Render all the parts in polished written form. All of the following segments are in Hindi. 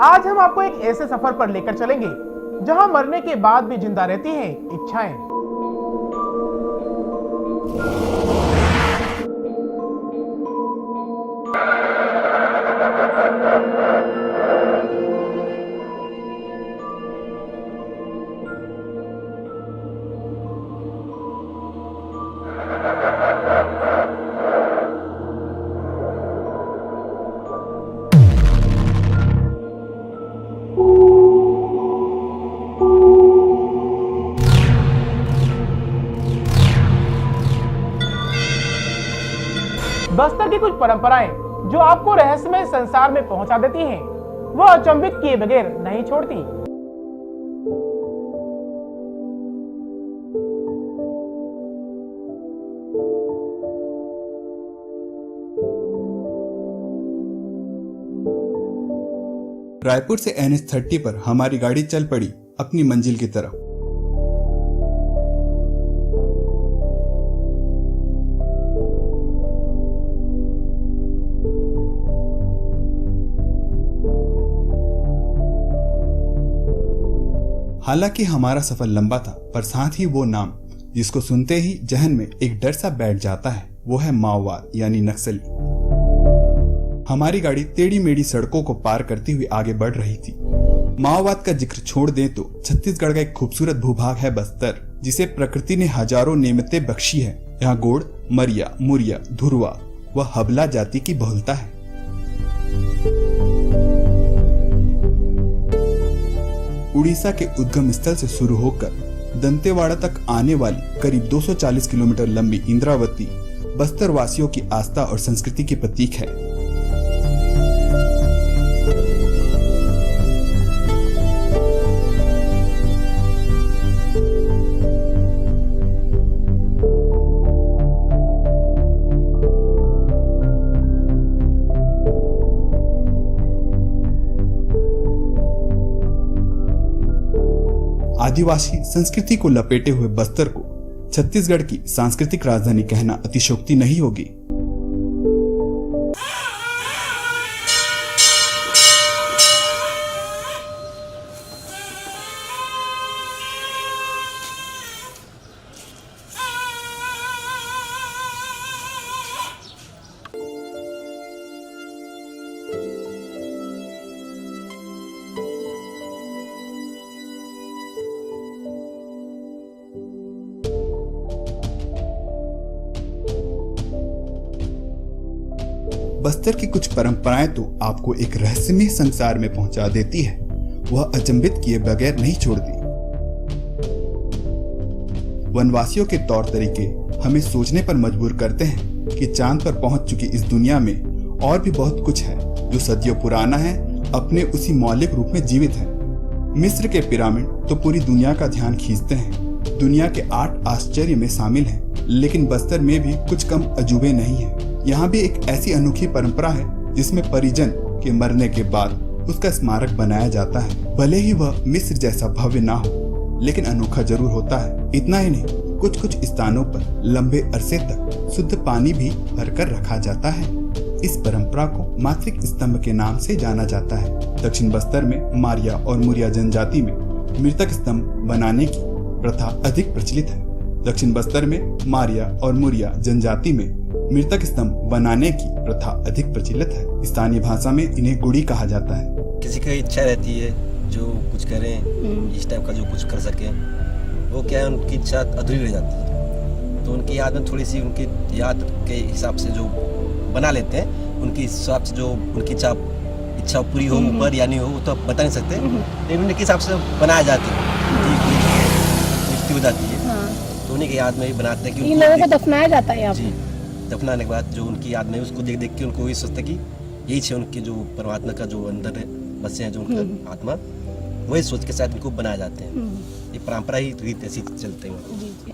आज हम आपको एक ऐसे सफर पर लेकर चलेंगे जहां मरने के बाद भी जिंदा रहती हैं इच्छाएं। बस्तर की कुछ परंपराएं जो आपको रहस्यमय संसार में पहुंचा देती हैं, वह अचंभित किए बगैर नहीं छोड़ती। रायपुर से NH30 पर हमारी गाड़ी चल पड़ी अपनी मंजिल की तरफ। हालांकि हमारा सफर लंबा था, पर साथ ही वो नाम जिसको सुनते ही जहन में एक डर सा बैठ जाता है, वो है माओवाद यानी नक्सली। हमारी गाड़ी टेढ़ी मेढ़ी सड़कों को पार करती हुई आगे बढ़ रही थी। माओवाद का जिक्र छोड़ दें तो छत्तीसगढ़ का एक खूबसूरत भूभाग है बस्तर, जिसे प्रकृति ने हजारों नेमतें बख्शी है। यहाँ गोड़, मरिया, मुरिया, धुरवा व हबला जाति की बहुलता है। उड़ीसा के उद्गम स्थल से शुरू होकर दंतेवाड़ा तक आने वाली करीब 240 किलोमीटर लंबी इंद्रावती बस्तर वासियों की आस्था और संस्कृति की प्रतीक है। आदिवासी संस्कृति को लपेटे हुए बस्तर को छत्तीसगढ़ की सांस्कृतिक राजधानी कहना अतिशयोक्ति नहीं होगी। बस्तर की कुछ परंपराएं तो आपको एक रहस्यमय संसार में पहुंचा देती है, वह अचंभित किए बगैर नहीं छोड़ती। वनवासियों के तौर तरीके हमें सोचने पर मजबूर करते हैं कि चांद पर पहुंच चुकी इस दुनिया में और भी बहुत कुछ है जो सदियों पुराना है, अपने उसी मौलिक रूप में जीवित है। मिस्र के पिरामिड तो पूरी दुनिया का ध्यान खींचते हैं, दुनिया के 8 आश्चर्य में शामिल हैं, लेकिन बस्तर में भी कुछ कम अजूबे नहीं है। यहाँ भी एक ऐसी अनोखी परंपरा है जिसमें परिजन के मरने के बाद उसका स्मारक बनाया जाता है। भले ही वह मिस्र जैसा भव्य ना हो, लेकिन अनोखा जरूर होता है। इतना ही नहीं, कुछ कुछ स्थानों पर लंबे अरसे तक शुद्ध पानी भी भरकर रखा जाता है। इस परंपरा को मातृक स्तंभ के नाम से जाना जाता है। दक्षिण बस्तर में मारिया और मुरिया जनजाति में मृतक स्तंभ बनाने की प्रथा अधिक प्रचलित है। दक्षिण बस्तर में मारिया और मुरिया जनजाति में मृतक स्तंभ बनाने की प्रथा अधिक प्रचलित है। स्थानीय भाषा में इन्हें गुड़ी कहा जाता है। किसी की इच्छा रहती है जो कुछ करें, इस टाइप का जो कुछ कर सके, वो क्या है, उनकी इच्छा अधूरी रह जाती है, तो उनकी याद में थोड़ी सी उनकी याद के हिसाब से जो बना लेते हैं, उनके हिसाब से जो उनकी इच्छा पूरी हो ऊपर या नहीं हो वो तो बता नहीं सकते, लेकिन उनके हिसाब से बनाया जाती है, मृत्यु हो जाती है, तो उन्हीं की याद में ही बनाते हैं कि इन लोगों को दफनाया जाता है यहाँ जी। दफनाने के बाद जो उनकी याद में उसको देख देख के उनको वही सोचते कि यही है उनके जो परमात्मा का जो अंदर बसे हैं, जो उनका आत्मा, वही सोच के शायद उनको बनाए जाते हैं। ये परंपरा ही रीत ऐसी चलते हैं। जी जी।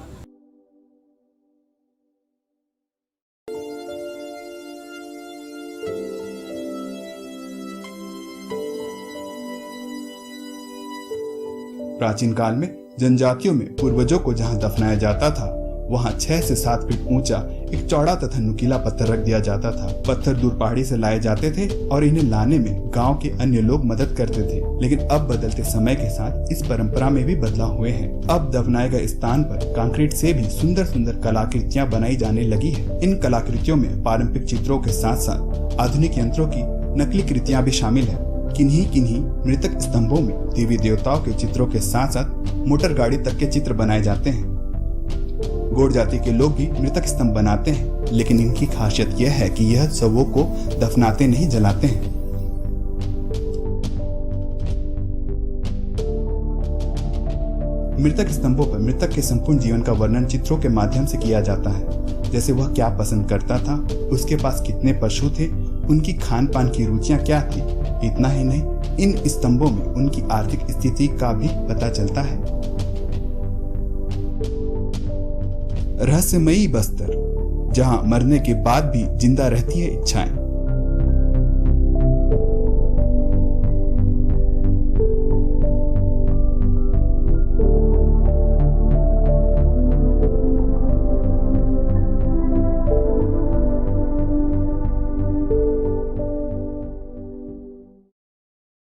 प्राचीन काल में जनजातियों में पूर्वजों को जहां दफनाया जाता था, वहां 6 से 7 फीट ऊंचा एक चौड़ा तथा नुकीला पत्थर रख दिया जाता था। पत्थर दूर पहाड़ी से लाए जाते थे और इन्हें लाने में गांव के अन्य लोग मदद करते थे। लेकिन अब बदलते समय के साथ इस परंपरा में भी बदलाव हुए हैं। अब दफनाए गए स्थान पर कंक्रीट से भी सुंदर सुंदर कलाकृतियां बनाई जाने लगी है। इन कलाकृतियों में पारंपरिक चित्रों के साथ साथ आधुनिक यंत्रों की नकली कृतियां भी शामिल है। किन्हीं मृतक स्तंभों में देवी देवताओं के चित्रों के साथ साथ मोटर गाड़ी तक के चित्र बनाए जाते हैं। गौड़ जाति के लोग भी मृतक स्तंभ बनाते हैं, लेकिन इनकी खासियत यह है कि यह शवों को दफनाते नहीं, जलाते हैं। मृतक स्तंभों पर मृतक के संपूर्ण जीवन का वर्णन चित्रों के माध्यम से किया जाता है, जैसे वह क्या पसंद करता था, उसके पास कितने पशु थे, उनकी खान पान की रुचियां क्या थी। इतना ही नहीं, इन स्तंभों में उनकी आर्थिक स्थिति का भी पता चलता है। रहस्यमयी बस्तर, जहां मरने के बाद भी जिंदा रहती है इच्छाएं।